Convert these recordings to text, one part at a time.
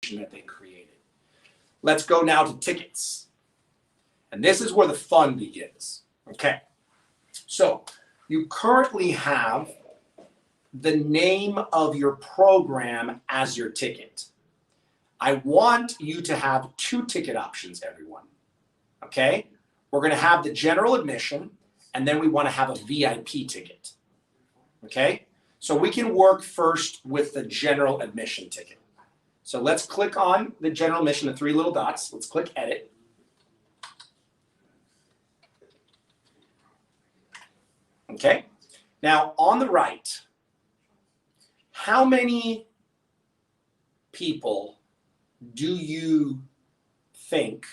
that they created. Let's go now to tickets. And this is where the fun begins. Okay. So you currently have the name of your program as your ticket. I want you to have 2 ticket options, everyone. Okay? We're going to have the general admission, and then we want to have a VIP ticket. Okay? So we can work first with the general admission ticket. So let's click on the general admission, the 3 little dots. Let's click edit. Okay? Now on the right, how many people do you think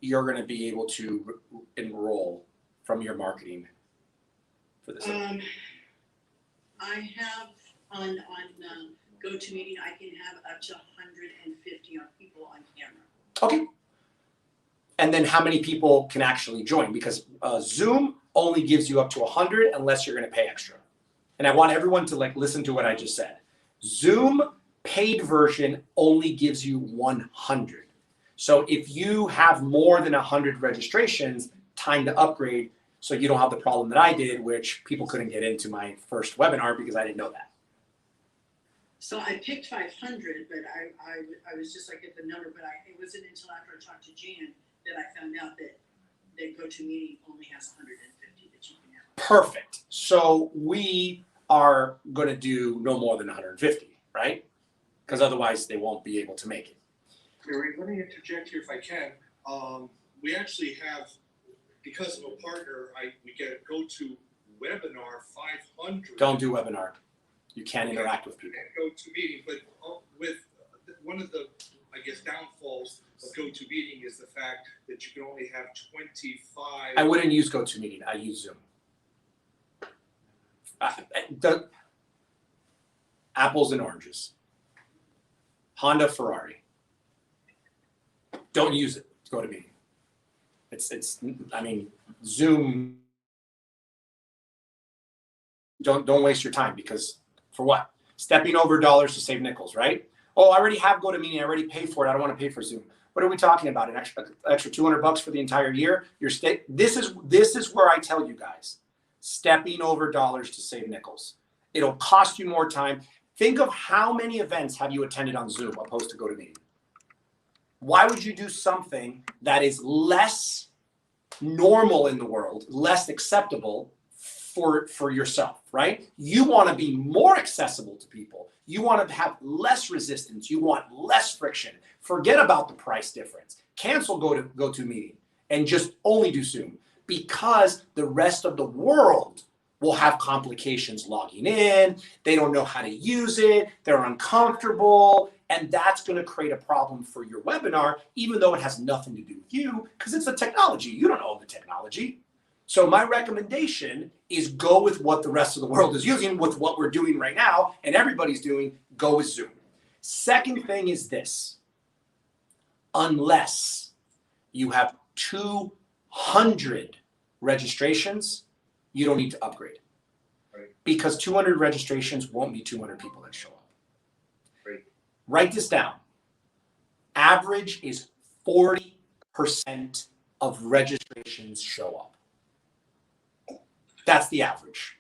you're going to be able to enroll from your marketing for this? I have on GoToMeeting, I can have up to 150 people on camera. Okay. And then how many people can actually join? Because Zoom only gives you up to 100 unless you're going to pay extra. And I want everyone to listen to what I just said. Zoom paid version only gives you 100. So if you have more than 100 registrations, time to upgrade so you don't have the problem that I did, which people couldn't get into my first webinar because I didn't know that. So I picked 500, but I was just like at the number, but it wasn't until after I talked to Jan that I found out that GoToMeeting only has 150 that you can have. Perfect. So we are going to do no more than 150, right? Because otherwise they won't be able to make it. Mary, let me interject here if I can. We actually have, because of a partner, we get a GoToWebinar 500. Don't do webinar. You can't interact with people. GoToMeeting, but with one of the, I guess, downfalls of GoToMeeting is the fact that you can only have 25. I wouldn't use GoToMeeting. I use Zoom. Apples and oranges. Honda, Ferrari. Don't use it. GoToMeeting. I mean, Zoom. Don't waste your time because for what? Stepping over dollars to save nickels, right? Oh, I already have GoToMeeting. I already paid for it. I don't want to pay for Zoom. What are we talking about? An extra $200 for the entire year? This is where I tell you guys, stepping over dollars to save nickels. It'll cost you more time. Think of how many events have you attended on Zoom opposed to GoToMeeting. Why would you do something that is less normal in the world, less acceptable for yourself, right? You want to be more accessible to people. You want to have less resistance. You want less friction. Forget about the price difference. Cancel GoToMeeting and just only do Zoom because the rest of the world will have complications logging in. They don't know how to use it. They're uncomfortable. And that's going to create a problem for your webinar, even though it has nothing to do with you because it's the technology. You don't own the technology. So my recommendation is go with what the rest of the world is using, with what we're doing right now, and everybody's doing, go with Zoom. Second thing is this. Unless you have 200 registrations, you don't need to upgrade. Right. Because 200 registrations won't be 200 people that show up. Right. Write this down. Average is 40% of registrations show up. That's the average.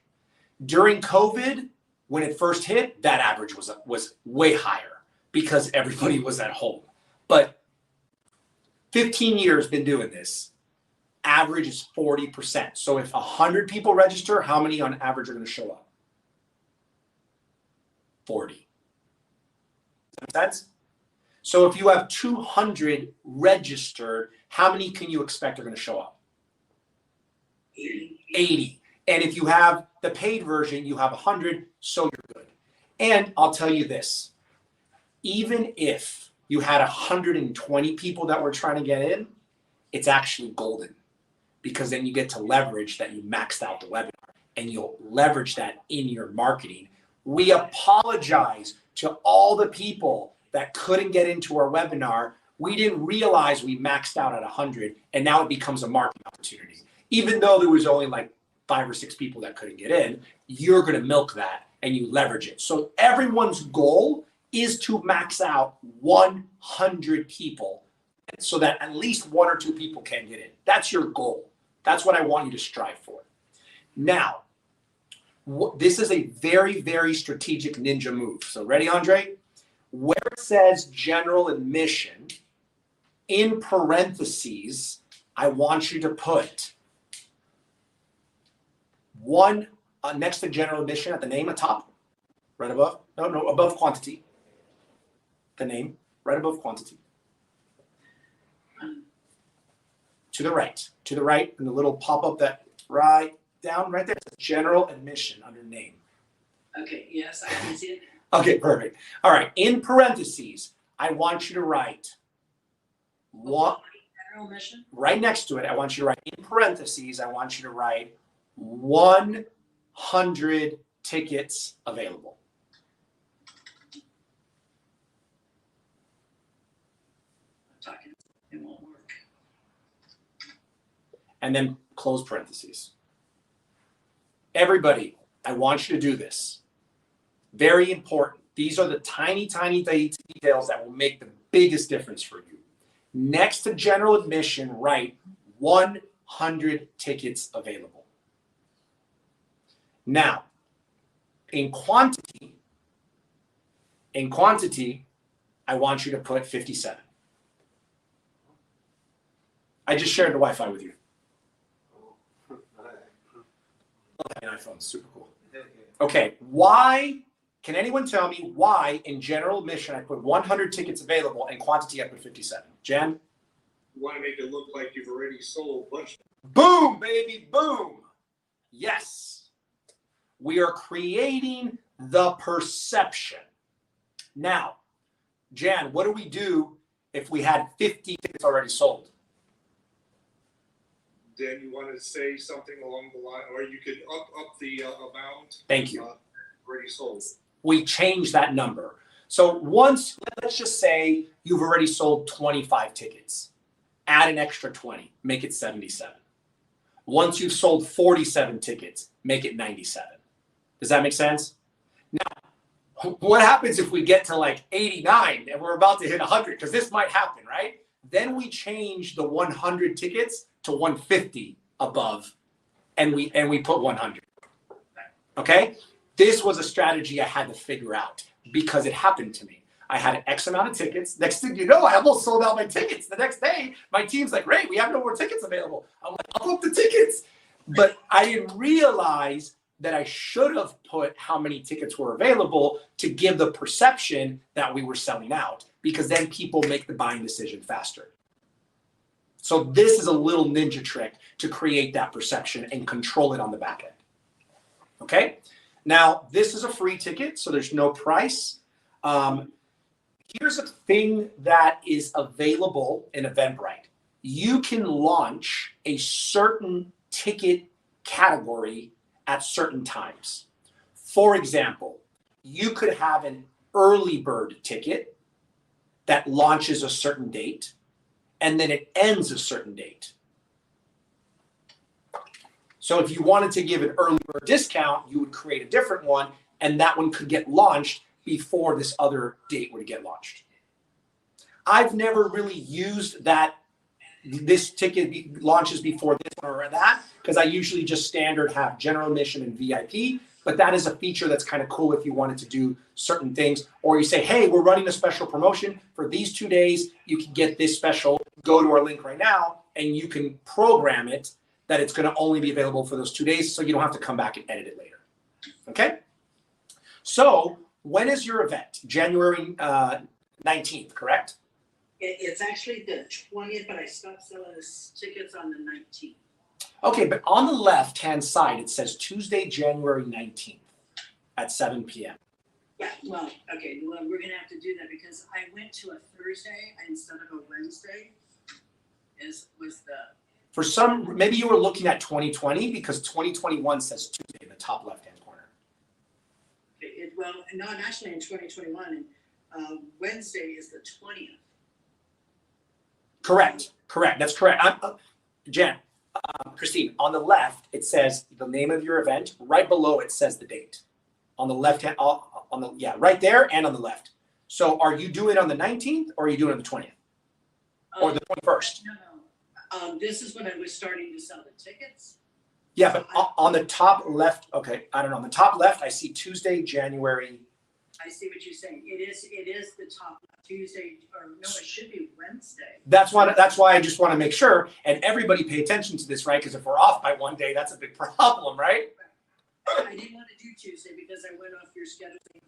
During COVID, when it first hit, that average was way higher because everybody was at home. But 15 years been doing this. Average is 40%. So if 100 people register, how many on average are going to show up? 40. Does that make sense? So if you have 200 registered, how many can you expect are going to show up? 80. And if you have the paid version, you have 100, so you're good. And I'll tell you this, even if you had 120 people that were trying to get in, it's actually golden because then you get to leverage that you maxed out the webinar and you'll leverage that in your marketing. We apologize to all the people that couldn't get into our webinar. We didn't realize we maxed out at 100 and now it becomes a marketing opportunity. Even though there was only like 5 or 6 people that couldn't get in, you're going to milk that and you leverage it. So everyone's goal is to max out 100 people so that at least 1 or 2 people can get in. That's your goal. That's what I want you to strive for. Now, this is a very, very strategic ninja move. So ready, Andre? Where it says general admission, in parentheses, I want you to put one next to general admission at the name at top, right above. No, above quantity. The name, right above quantity. To the right, and the little pop-up that right down right there, it says general admission under name. Okay, yes, I can see it. Okay, perfect. All right, in parentheses, I want you to write what General admission? right next to it. I want you to write in parentheses. I want you to write 100 tickets available. I'm talking, it won't work. And then close parentheses. Everybody, I want you to do this. Very important. These are the tiny, tiny details that will make the biggest difference for you. Next to general admission, write 100 tickets available. Now, in quantity, I want you to put 57. I just shared the Wi-Fi with you. An iPhone, super cool. Okay, why? Can anyone tell me why in general admission I put 100 tickets available and quantity I put 57? Jen? You want to make it look like you've already sold a bunch. Boom, baby, boom. Yes. We are creating the perception. Now, Jan, what do we do if we had 50 tickets already sold? Then you want to say something along the line, or you could up the amount. Thank you. Already sold. We change that number. So once, let's just say you've already sold 25 tickets. Add an extra 20, make it 77. Once you've sold 47 tickets, make it 97. Does that make sense? Now, what happens if we get to like 89 and we're about to hit 100? Because this might happen, right? Then we change the 100 tickets to 150 above, and we put 100. Okay? This was a strategy I had to figure out because it happened to me. I had an X amount of tickets. Next thing you know, I almost sold out my tickets. The next day, my team's like, "Ray, we have no more tickets available." I'm like, "I'll book the tickets." But I didn't realize that I should have put how many tickets were available to give the perception that we were selling out, because then people make the buying decision faster. So this is a little ninja trick to create that perception and control it on the back end. Okay? Now, this is a free ticket, so there's no price. Here's a thing that is available in Eventbrite. You can launch a certain ticket category at certain times. For example, you could have an early bird ticket that launches a certain date, and then it ends a certain date. So if you wanted to give an early bird discount, you would create a different one, and that one could get launched before this other date would get launched. I've never really used that, this ticket launches before this one or that, because I usually just standard have general admission and VIP, but that is a feature that's kind of cool if you wanted to do certain things, or you say, hey, we're running a special promotion for these 2 days, you can get this special, go to our link right now, and you can program it that it's going to only be available for those 2 days, so you don't have to come back and edit it later. Okay? So when is your event? January 19th, correct? It's actually the 20th, but I stopped selling the tickets on the 19th. Okay, but on the left-hand side, it says Tuesday, January 19th at 7 p.m. Yeah, well, okay, well, we're gonna have to do that because I went to a Thursday instead of a Wednesday. Was the For some, maybe you were looking at 2020 because 2021 says Tuesday in the top left-hand corner. well, no, I'm actually in 2021, and Wednesday is the 20th. Correct. That's correct. Jen, Christine, on the left, it says the name of your event. Right below it says the date. On the left hand, right there and on the left. So are you doing it on the 19th or are you doing it on the 20th or the 21st? No. This is when I was starting to sell the tickets. Yeah, but on the top left, okay, I don't know. On the top left, I see Tuesday, January. I see what you're saying. It is the top Tuesday, or no, it should be Wednesday. That's why I just want to make sure, and everybody pay attention to this, right? Because if we're off by one day, that's a big problem, right? I didn't want to do Tuesday because I went off your scheduling,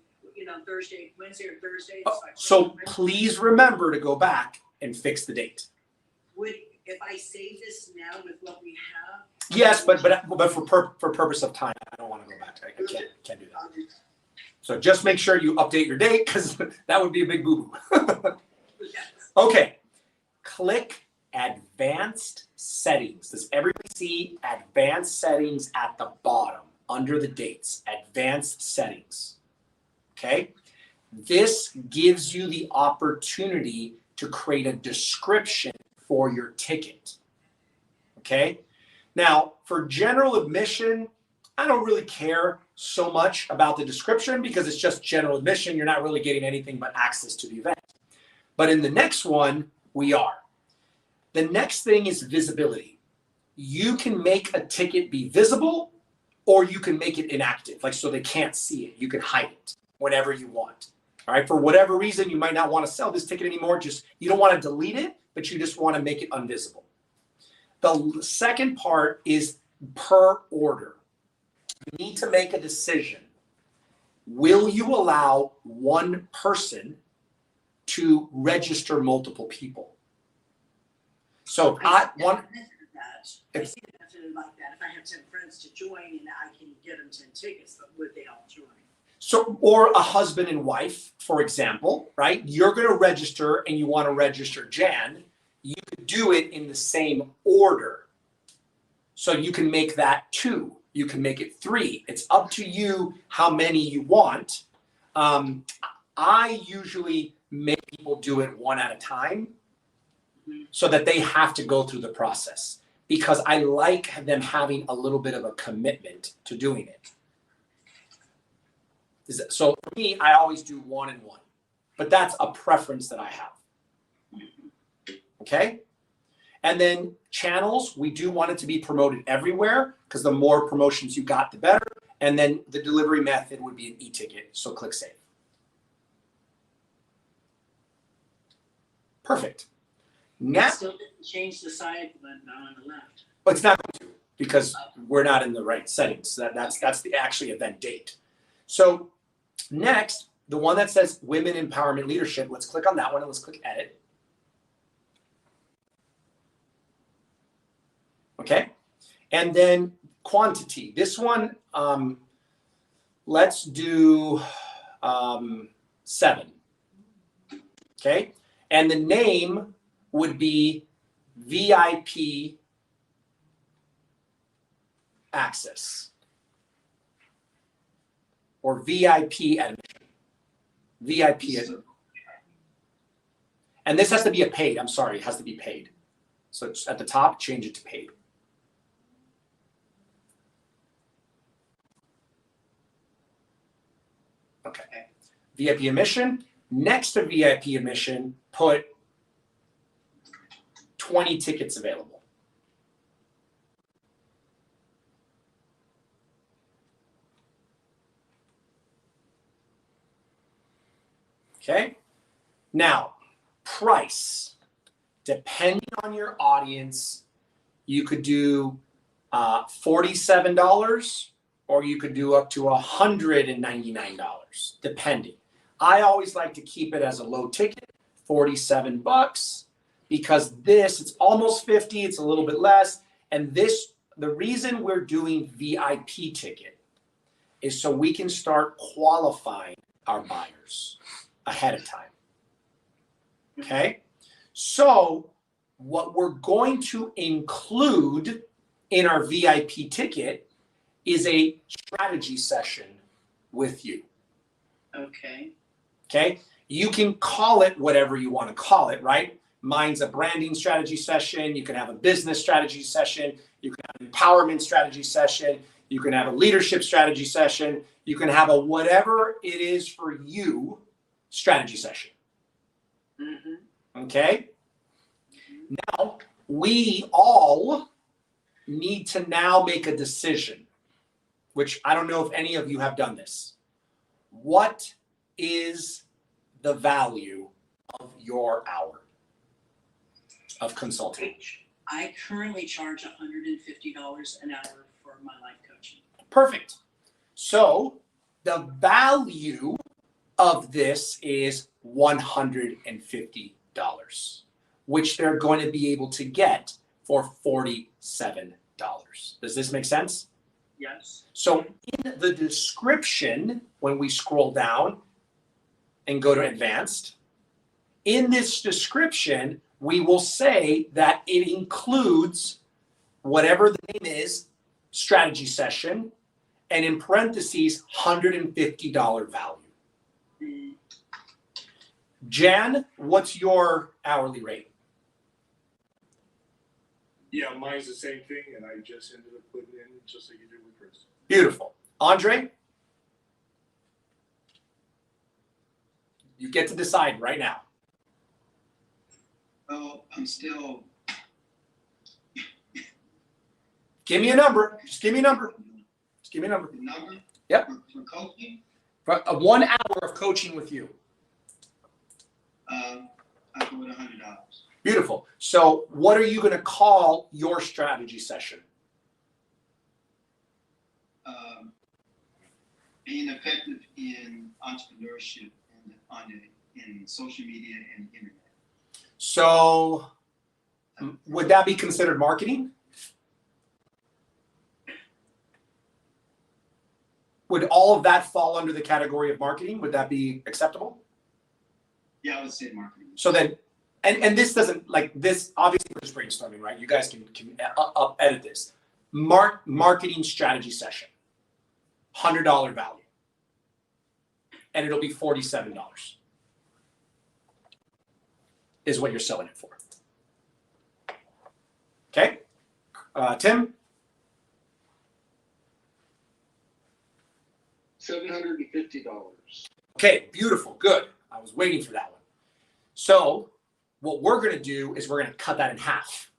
Thursday, Wednesday or Thursday. So please remember to go back and fix the date. If I save this now with what we have? Yes, but for purpose of time, I don't want to go back. I can't do that. So just make sure you update your date because that would be a big boo-boo. Okay, click Advanced Settings. Does everybody see Advanced Settings at the bottom under the dates? Advanced Settings. Okay, this gives you the opportunity to create a description for your ticket. Okay, now for general admission, I don't really care so much about the description because it's just general admission. You're not really getting anything but access to the event. But in the next one, we are. The next thing is visibility. You can make a ticket be visible or you can make it inactive, like so they can't see it. You can hide it whenever you want. All right, for whatever reason, you might not want to sell this ticket anymore. You don't want to delete it, but you just want to make it invisible. The second part is per order. You need to make a decision. Will you allow one person to register multiple people? So I see the method like that. If I have 10 friends to join and I can get them 10 tickets, but would they all join? So, or a husband and wife, for example, right? You're going to register and you want to register Jan. You could do it in the same order. So you can make that 2. You can make it 3. It's up to you how many you want. I usually make people do it one at a time so that they have to go through the process because I like them having a little bit of a commitment to doing it. So for me, I always do 1 and 1, but that's a preference that I have. Okay? And then channels, we do want it to be promoted everywhere because the more promotions you got, the better. And then the delivery method would be an e-ticket. So click save. Perfect. Now, It still didn't change the side button on the left. but it's not going to because we're not in the right settings. That's the actually event date. So next, the one that says Women Empowerment Leadership, let's click on that one and let's click Edit. Okay, and then quantity. This one, let's do 7. Okay, and the name would be VIP Access or VIP Admission. VIP Admission. And this has to be a paid. I'm sorry, it has to be paid. So it's at the top, change it to paid. Okay, VIP admission. Next to VIP admission, put 20 tickets available. Okay, now price. Depending on your audience, you could do $47 or you could do up to $199, depending. I always like to keep it as a low ticket, $47, because it's almost 50, it's a little bit less. And the reason we're doing VIP ticket is so we can start qualifying our buyers ahead of time. Okay? So what we're going to include in our VIP ticket is a strategy session with you. Okay. Okay? You can call it whatever you want to call it, right? Mine's a branding strategy session. You can have a business strategy session. You can have an empowerment strategy session. You can have a leadership strategy session. You can have a whatever it is for you strategy session. Mm-hmm. Okay? Now, we all need to now make a decision, which I don't know if any of you have done this. What is the value of your hour of consulting? I currently charge $150 an hour for my life coaching. Perfect. So the value of this is $150, which they're going to be able to get for $47. Does this make sense? Yes. So in the description, when we scroll down and go to advanced, in this description, we will say that it includes whatever the name is, strategy session, and in parentheses, $150 value. Mm. Jan, what's your hourly rate? Yeah, mine's the same thing, and I just ended up putting in just like you did with Chris. Beautiful. Andre? You get to decide right now. Well, I'm still. Give me a number. Just give me a number. Just give me a number. The number? Yep. For coaching? For 1 hour of coaching with you. I go with $100. Beautiful. So what are you going to call your strategy session? Being effective in entrepreneurship and in social media and internet. So would that be considered marketing? Would all of that fall under the category of marketing? Would that be acceptable? Yeah, I would say marketing. So then, and this doesn't, like this, obviously we're just brainstorming, right? You guys can edit this. Marketing strategy session, $100 value. And it'll be $47 is what you're selling it for. Okay? Tim? $750. Okay, beautiful, good. I was waiting for that one. So what we're going to do is we're going to cut that in half.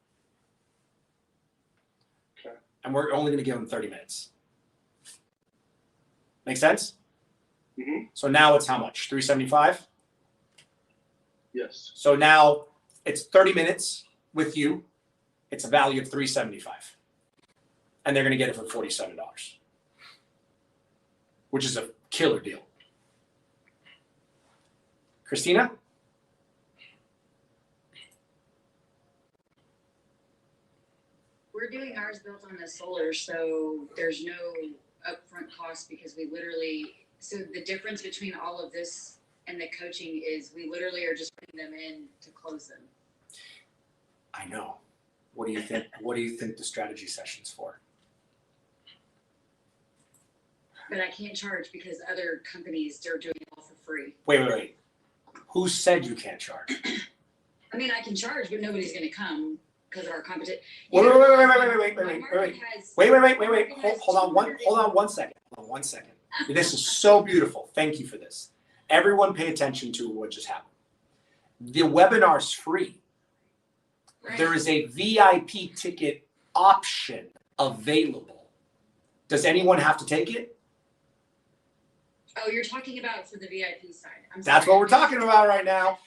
Okay. And we're only going to give them 30 minutes. Make sense? Mm-hmm. So now it's how much? 375? Yes. So now it's 30 minutes with you. It's a value of 375. And they're going to get it for $47, which is a killer deal. Christina? We're doing ours built on the solar, so there's no upfront cost because we literally, so the difference between all of this and the coaching is we literally are just putting them in to close them. I know. What do you think? What do you think the strategy session's for? But I can't charge because other companies, they're doing it all for free. Wait. Who said you can't charge? I mean, I can charge, but nobody's going to come because of our competition. Wait. Hold on one second. This is so beautiful. Thank you for this. Everyone pay attention to what just happened. The webinar's free. Right. There is a VIP ticket option available. Does anyone have to take it? Oh, you're talking about for the VIP side. That's what we're talking about right now.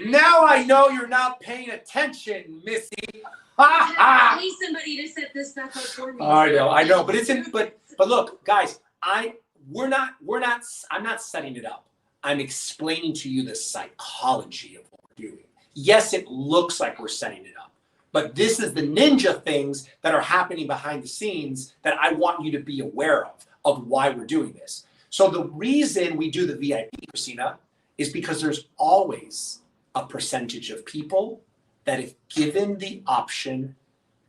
Now I know you're not paying attention, Missy. I need somebody to set this stuff up for me. I know, but it's in, but look, guys, I'm not setting it up. I'm explaining to you the psychology of what we're doing. Yes, it looks like we're setting it up, but this is the ninja things that are happening behind the scenes that I want you to be aware of why we're doing this. So the reason we do the VIP, Christina, is because there's always a percentage of people that if given the option,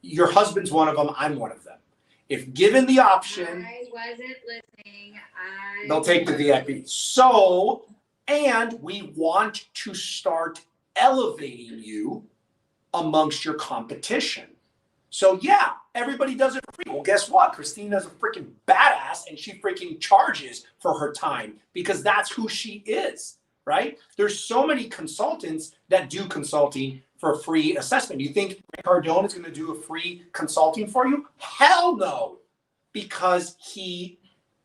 your husband's one of them, I'm one of them. If given the option, I wasn't listening. they'll take the VIP. So, and we want to start elevating you amongst your competition. So yeah, everybody does it free. Well, guess what? Christina's a freaking badass and she freaking charges for her time because that's who she is. right? There's so many consultants that do consulting for a free assessment. You think Cardone is going to do a free consulting for you? Hell no, because he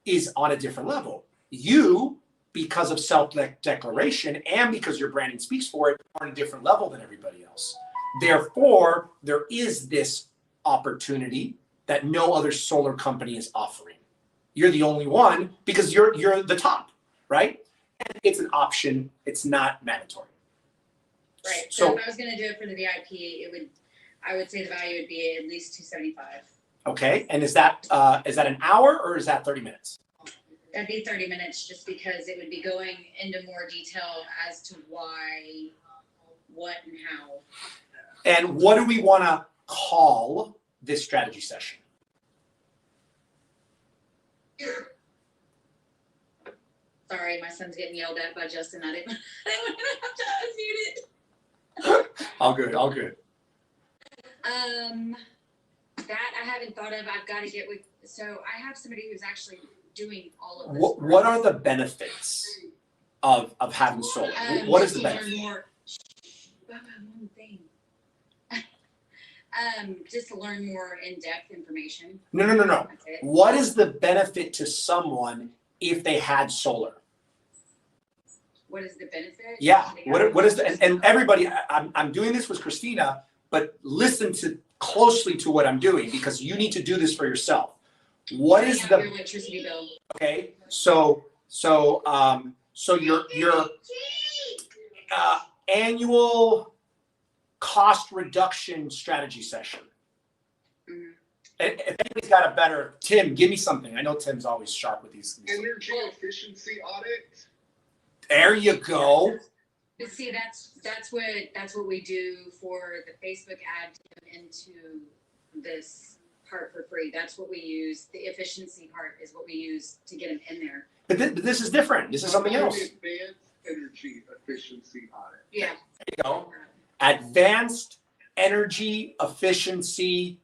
is on a different level. You, because of self-declaration and because your branding speaks for it, are on a different level than everybody else. Therefore, there is this opportunity that no other solar company is offering. You're the only one because you're the top, right? And it's an option. It's not mandatory. Right. So if I was going to do it for the VIP, I would say the value would be at least $275. Okay. And is that an hour or is that 30 minutes? That'd be 30 minutes, just because it would be going into more detail as to why, what, and how. And what do we want to call this strategy session? Sorry, my son's getting yelled at by Justin. I didn't want to have to unmute it. All good, all good. That I haven't thought of. I've got to get with. So I have somebody who's actually doing all of this. What are the benefits of having solar? What is the just to benefit? learn more. One thing. Just to learn more in-depth information. No. That's it. What is the benefit to someone if they had solar? What is the benefit? Yeah. What is the and everybody? I'm doing this with Christina, but listen closely to what I'm doing because you need to do this for yourself. What is your the electricity bill? okay? So your annual cost reduction strategy session. Mhm. If anybody's got a better, Tim, give me something. I know Tim's always sharp with these. Energy efficiency audit. There you go. But see, that's what we do for the Facebook ad to come into this part for free. That's what we use. The efficiency part is what we use to get them in there. But this is different. This is something else. Advanced energy efficiency audit. Yeah. There you go. Advanced energy efficiency,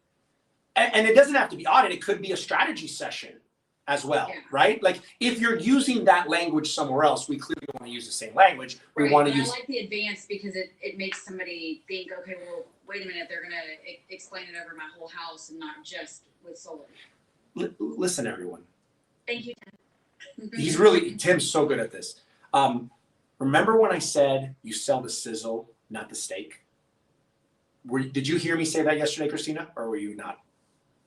and it doesn't have to be audit. It could be a strategy session as well, Yeah. right? Like if you're using that language somewhere else, we clearly want to use the same language. We Right, want to but use. I like the advanced because it makes somebody think, okay, well, wait a minute, they're gonna explain it over my whole house and not just with solar. Listen, everyone. Thank you, Tim. Tim's so good at this. Remember when I said you sell the sizzle, not the steak? Did you hear me say that yesterday, Christina, or were you not?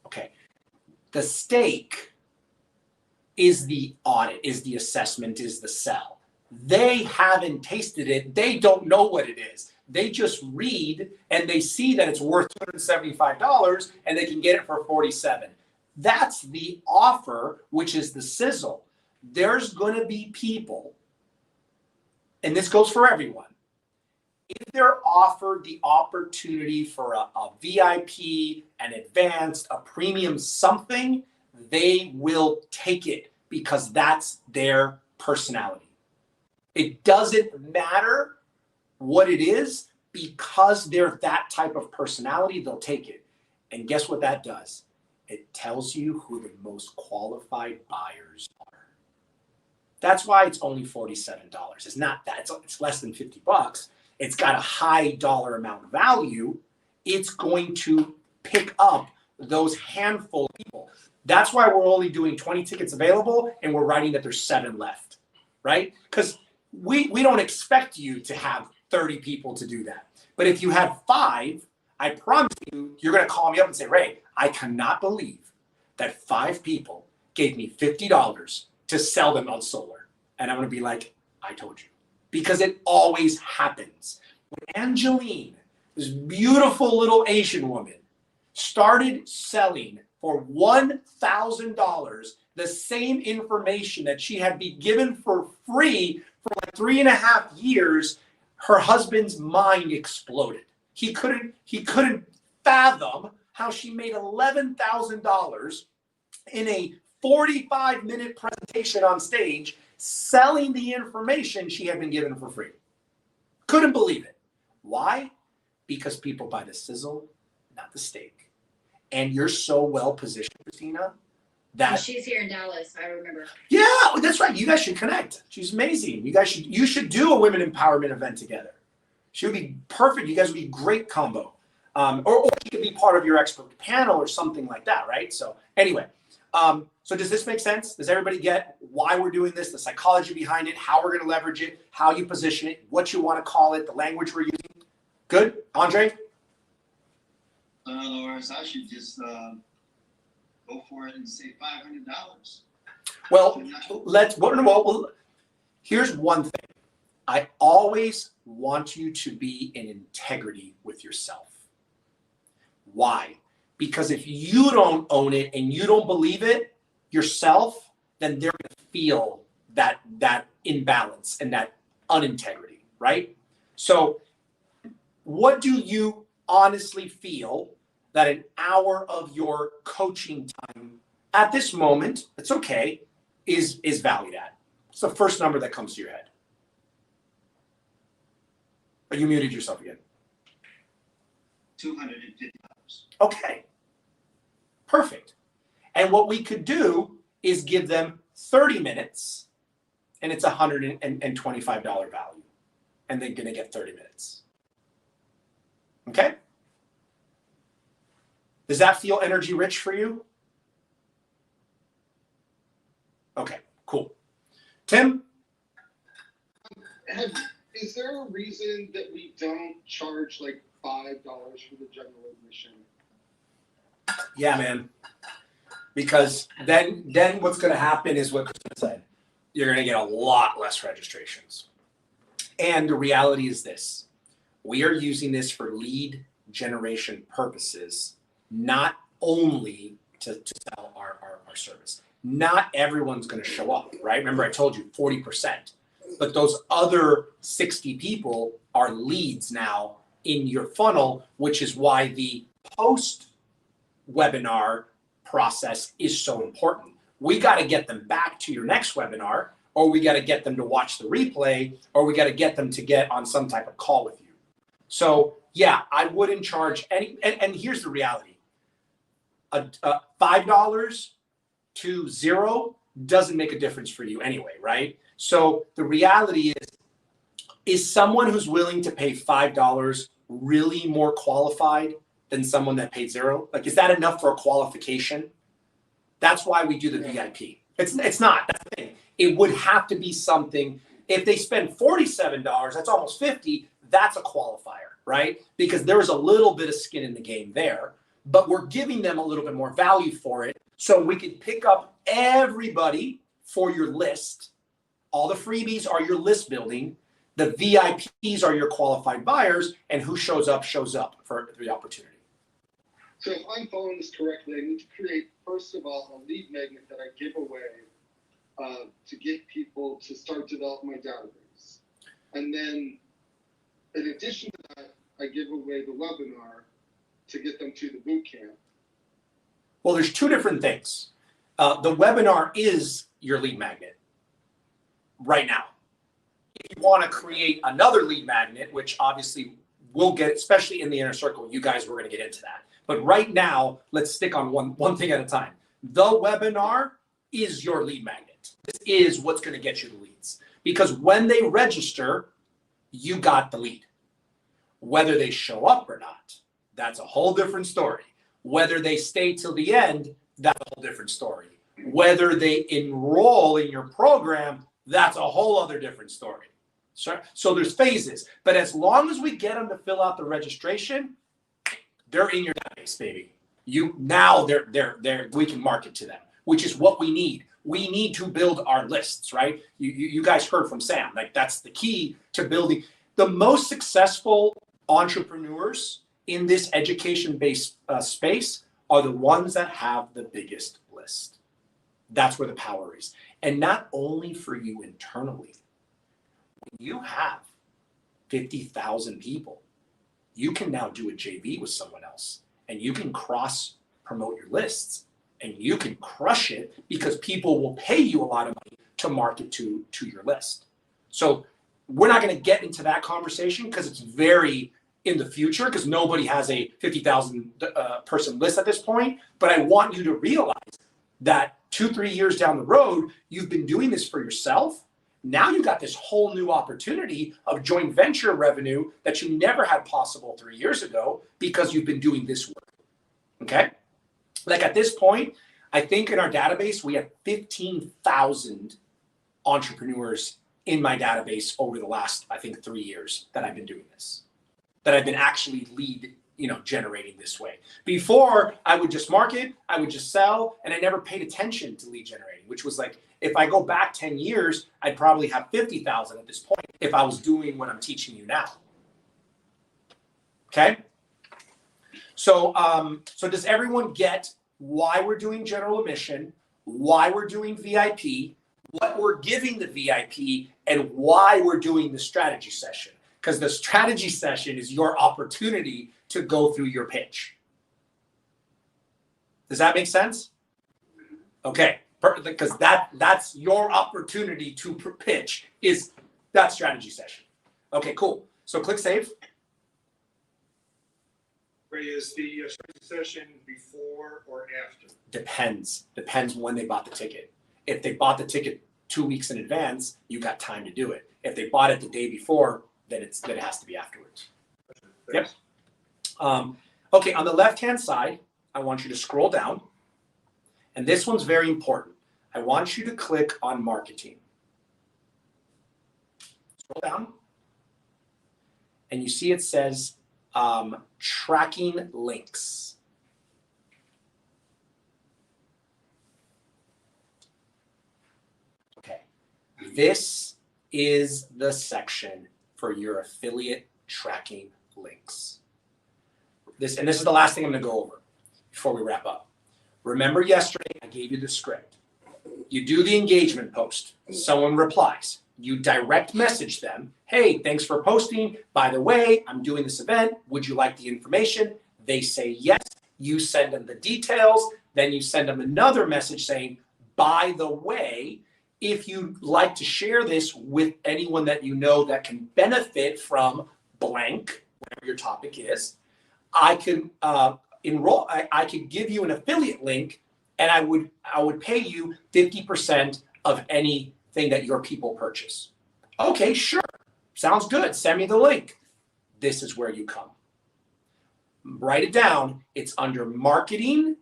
Okay. The steak is the audit, is the assessment, is the sell. They haven't tasted it. They don't know what it is. They just read and they see that it's worth $275 and they can get it for $47. That's the offer, which is the sizzle. There's going to be people, and this goes for everyone, if they're offered the opportunity for a VIP, an advanced, a premium something, they will take it because that's their personality. It doesn't matter what it is, because they're that type of personality, they'll take it. And guess what that does? It tells you who the most qualified buyers are. That's why it's only $47. It's not that. It's less than $50. It's got a high dollar amount value. It's going to pick up those handful of people. That's why we're only doing 20 tickets available and we're writing that there's 7 left, right? Because we don't expect you to have 30 people to do that. But if you have 5, I promise you're going to call me up and say, Ray, I cannot believe that 5 people gave me $50 to sell them on solar. And I'm going to be like, I told you. Because it always happens. When Angeline, this beautiful little Asian woman, started selling for $1,000 the same information that she had been given for free for like 3.5 years, her husband's mind exploded. He couldn't fathom how she made $11,000 in a 45-minute presentation on stage selling the information she had been given for free. Couldn't believe it. Why? Because people buy the sizzle, not the steak. And you're so well positioned, Christina, And she's here in Dallas, I remember. Yeah, that's right. You guys should connect. She's amazing. You should do a women empowerment event together. She would be perfect. You guys would be a great combo. Or she could be part of your expert panel or something like that, right? So anyway, so does this make sense? Does everybody get why we're doing this, the psychology behind it, how we're going to leverage it, how you position it, what you want to call it, the language we're using? Good, Andre? Lawrence, I should just go for it and say $500. Well, here's one thing. I always want you to be in integrity with yourself. Why? Because if you don't own it and you don't believe it yourself, then they're going to feel that imbalance and that unintegrity, right? So what do you honestly feel that an hour of your coaching time at this moment, it's okay, is valued at? What's the first number that comes to your head? But you muted yourself again. $250. Okay, perfect. And what we could do is give them 30 minutes and it's $125 value. And they're gonna get 30 minutes. Okay? Does that feel energy rich for you? Okay, cool. Tim? Is there a reason that we don't charge like $5 for the general admission? Yeah, man. Because then what's going to happen is what Christina said. You're going to get a lot less registrations. And the reality is this. We are using this for lead generation purposes, not only to sell our service. Not everyone's going to show up, right? Remember I told you 40%. But those other 60 people are leads now in your funnel, which is why the post-webinar process is so important. We got to get them back to your next webinar, or we got to get them to watch the replay, or we got to get them to get on some type of call with you. So yeah, I wouldn't charge any, and here's the reality. $5 to $0 doesn't make a difference for you anyway, right? So the reality is someone who's willing to pay $5 really more qualified than someone that paid $0? Like, is that enough for a qualification? That's why we do the VIP. It's not. That's the thing. It would have to be something. If they spend $47, that's almost $50. That's a qualifier, right? Because there is a little bit of skin in the game there, but we're giving them a little bit more value for it, so we can pick up everybody for your list. All the freebies are your list building. The VIPs are your qualified buyers, and who shows up for the opportunity. So if I'm following this correctly, I need to create, first of all, a lead magnet that I give away to get people to start developing my database. And then in addition to that, I give away the webinar to get them to the bootcamp. Well, there's two different things. The webinar is your lead magnet right now. If you want to create another lead magnet, which obviously we'll get, especially in the inner circle, you guys, we're going to get into that. But right now, let's stick on one thing at a time. The webinar is your lead magnet. This is what's going to get you the leads. Because when they register, you got the lead. Whether they show up or not, that's a whole different story. Whether they stay till the end, that's a whole different story. Whether they enroll in your program, that's a whole other different story. So there's phases. But as long as we get them to fill out the registration, they're in your database, baby. Now we can market to them, which is what we need. We need to build our lists, right? You guys heard from Sam. Like, that's the key to building. The most successful entrepreneurs in this education-based space are the ones that have the biggest list. That's where the power is. And not only for you internally. When you have 50,000 people, you can now do a JV with someone else, and you can cross promote your lists, and you can crush it because people will pay you a lot of money to market to your list. So we're not going to get into that conversation because it's very in the future, because nobody has a 50,000 person list at this point. But I want you to realize that 2-3 years down the road, you've been doing this for yourself. Now you got this whole new opportunity of joint venture revenue that you never had possible 3 years ago because you've been doing this work. Okay? Like at this point, I think in our database, we have 15,000 entrepreneurs in my database over the last, I think, 3 years that I've been doing this, that I've been actually lead, generating this way. Before, I would just market, I would just sell, and I never paid attention to lead generating, which was like, if I go back 10 years, I'd probably have 50,000 at this point if I was doing what I'm teaching you now. Okay? So does everyone get why we're doing general admission, why we're doing VIP, what we're giving the VIP, and why we're doing the strategy session? Because the strategy session is your opportunity to go through your pitch. Does that make sense? Okay, because that's your opportunity to pitch, is that strategy session. Okay, cool. So click save. Ray, is the strategy session before or after? Depends when they bought the ticket. If they bought the ticket 2 weeks in advance, you got time to do it. If they bought it the day before, then it has to be afterwards. Yep. Okay, on the left-hand side, I want you to scroll down. And this one's very important. I want you to click on marketing. Scroll down. And you see it says tracking links. Okay. This is the section for your affiliate tracking links. This is the last thing I'm going to go over before we wrap up. Remember yesterday, I gave you the script. You do the engagement post. Someone replies. You direct message them. Hey, thanks for posting. By the way, I'm doing this event. Would you like the information? They say yes. You send them the details. Then you send them another message saying, by the way, if you'd like to share this with anyone that you know that can benefit from blank, whatever your topic is, I can enroll. I could give you an affiliate link, and I would pay you 50% of anything that your people purchase. Okay, sure, sounds good. Send me the link. This is where you come. Write it down. It's under marketing,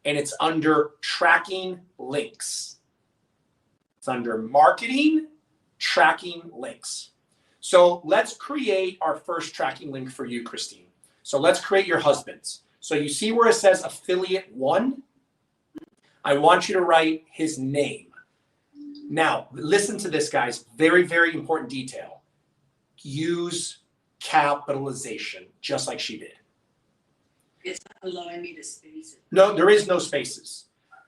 and it's under tracking links. It's under marketing, tracking links. So let's create our first tracking link for you, Christine. So let's create your husband's. So you see where it says affiliate 1? I want you to write his name. Now, listen to this, guys. Very, very important detail. Use capitalization, just like she did. It's not allowing me to space it. No, there is no spaces.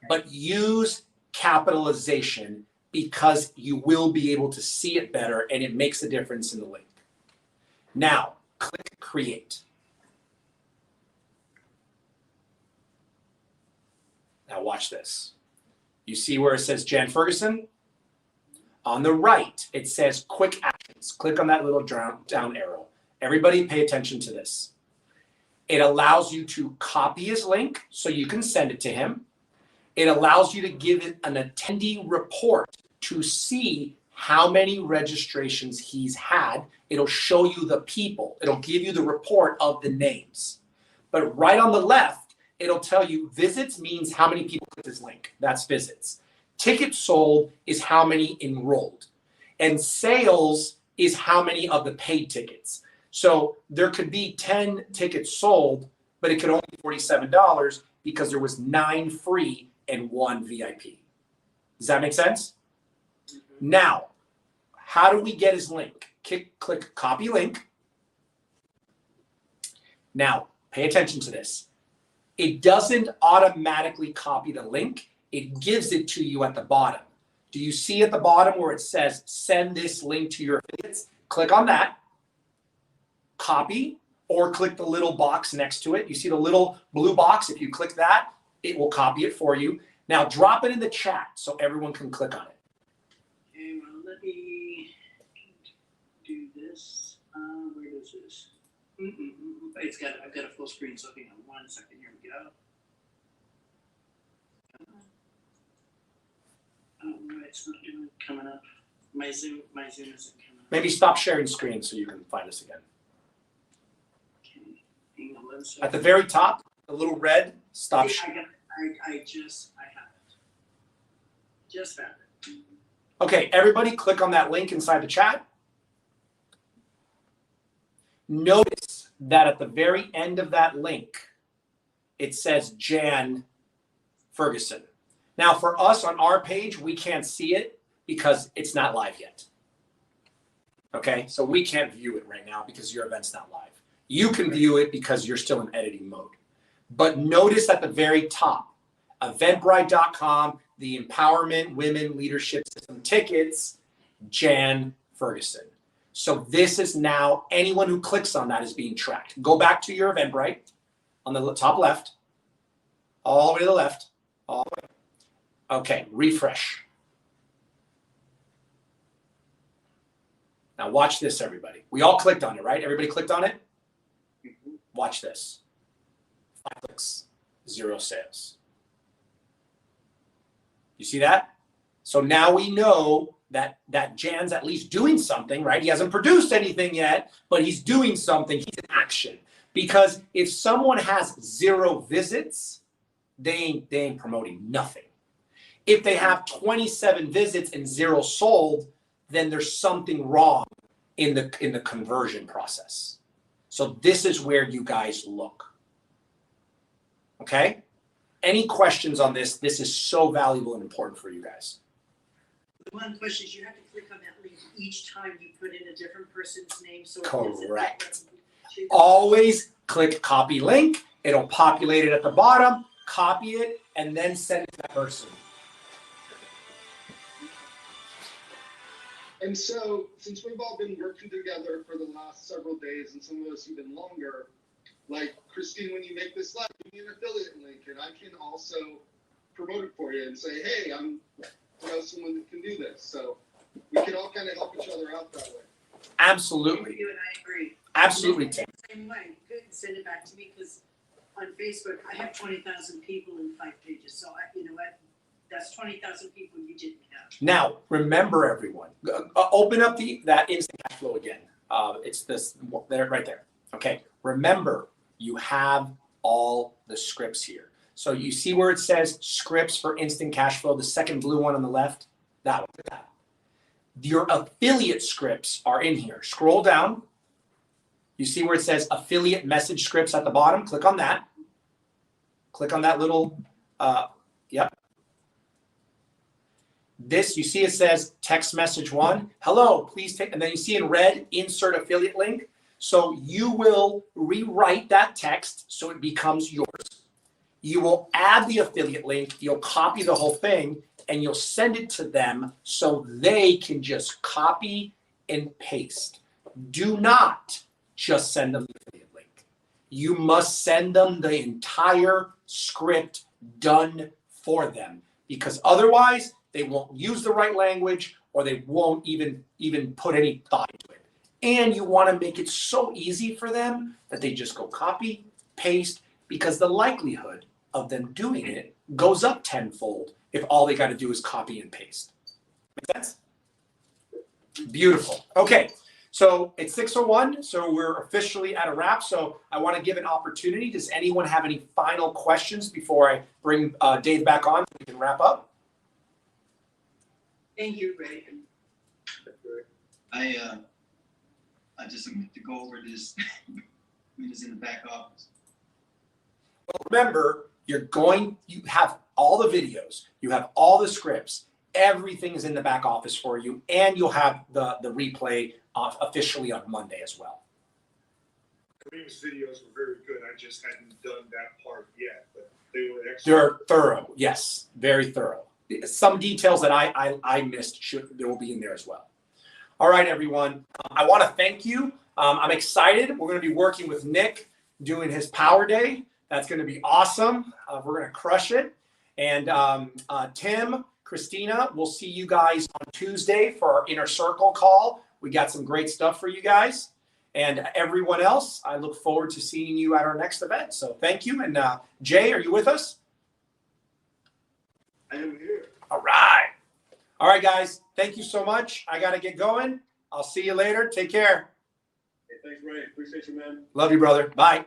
But use capitalization because you will be able to see it better, and it makes a difference in the link. Now, click create. Now watch this. You see where it says Jan Ferguson? On the right, it says quick actions. Click on that little down arrow. Everybody pay attention to this. It allows you to copy his link so you can send it to him. It allows you to give it an attendee report to see how many registrations he's had. It'll show you the people. It'll give you the report of the names. But right on the left, it'll tell you visits means how many people clicked this link. That's visits. Tickets sold is how many enrolled. And sales is how many of the paid tickets. So there could be 10 tickets sold, but it could only be $47 because there was 9 free and 1 VIP. Does that make sense? Now, how do we get his link? Click copy link. Now, pay attention to this. It doesn't automatically copy the link. It gives it to you at the bottom. Do you see at the bottom where it says send this link to your affiliates? Click on that, copy, or click the little box next to it. You see the little blue box? If you click that, it will copy it for you. Now drop it in the chat so everyone can click on it. Okay, well, let me do this. Where is this? I've got a full screen, so hang on 1 second. Here we go. don't know why it's not doing coming up. My Zoom isn't coming up. Maybe stop sharing screen so you can find us again. Okay, hang on one second. At the very top, the little red, stop I sharing. got it. I have it. Just found it. Okay, everybody click on that link inside the chat. Notice that at the very end of that link, it says Jan Ferguson. Now for us on our page, we can't see it because it's not live yet. Okay, so we can't view it right now because your event's not live. You can view it because you're still in editing mode. But notice at the very top, Eventbrite.com, the Empowerment Women Leadership System tickets, Jan Ferguson. So this is now, anyone who clicks on that is being tracked. Go back to your Eventbrite on the top left, all the way to the left, all the way. Okay, refresh. Now watch this, everybody. We all clicked on it, right? Everybody clicked on it? Watch this. 5 clicks, 0 sales. You see that? So now we know that Jan's at least doing something, right? He hasn't produced anything yet, but he's doing something. He's in action. Because if someone has 0 visits, they ain't promoting nothing. If they have 27 visits and 0 sold, then there's something wrong in the conversion process. So this is where you guys look. Okay? Any questions on this? This is so valuable and important for you guys. The one question is you have to click on that link each time you put in a different person's name. So Correct. Always click copy link. It'll populate it at the bottom, copy it, and then send it to that person. And so, since we've all been working together for the last several days, and some of us even longer, like Christine, when you make this live, give me an affiliate link, and I can also promote it for you and say, hey, I'm someone that can do this. So we can all kind of help each other out that way. Absolutely. You and I agree. Absolutely, Tim. Same way. Good. Send it back to me because on Facebook I have 20,000 people in 5 pages. So you know what? That's 20,000 people you didn't have. Now, remember everyone, open up that instant cash flow again. It's this there, right there. Okay. Remember, you have all the scripts here. So you see where it says scripts for instant cash flow, the second blue one on the left, that one. Your affiliate scripts are in here. Scroll down. You see where it says affiliate message scripts at the bottom. Click on that. Click on that little, yep. This, you see it says text message 1. Hello, please take, and then you see in red, insert affiliate link. So you will rewrite that text so it becomes yours. You will add the affiliate link, you'll copy the whole thing, and you'll send it to them so they can just copy and paste. Do not just send them the affiliate link. You must send them the entire script done for them, because otherwise they won't use the right language or they won't even put any thought into it. And you want to make it so easy for them that they just go copy, paste, because the likelihood of them doing it goes up tenfold if all they got to do is copy and paste. Make sense? Beautiful. Okay, so it's 6:01, so we're officially at a wrap. So I want to give an opportunity. Does anyone have any final questions before I bring Dave back on so we can wrap up? Thank you, Ray. I just want to go over this. It's in the back office. Well, remember, you have all the videos, you have all the scripts, everything is in the back office for you, and you'll have the replay officially on Monday as well. Kareem's videos were very good. I just hadn't done that part yet, but they were excellent. They're thorough, yes, very thorough. Some details that I missed there will be in there as well. All right, everyone. I want to thank you. I'm excited. We're going to be working with Nick doing his Power Day. That's going to be awesome. We're going to crush it. And Tim, Christina, we'll see you guys on Tuesday for our Inner Circle call. We got some great stuff for you guys. And everyone else, I look forward to seeing you at our next event. So thank you. And Jay, are you with us? I am here. All right. All right, guys. Thank you so much. I got to get going. I'll see you later. Take care. Hey, thanks, Ray. Appreciate you, man. Love you, brother. Bye.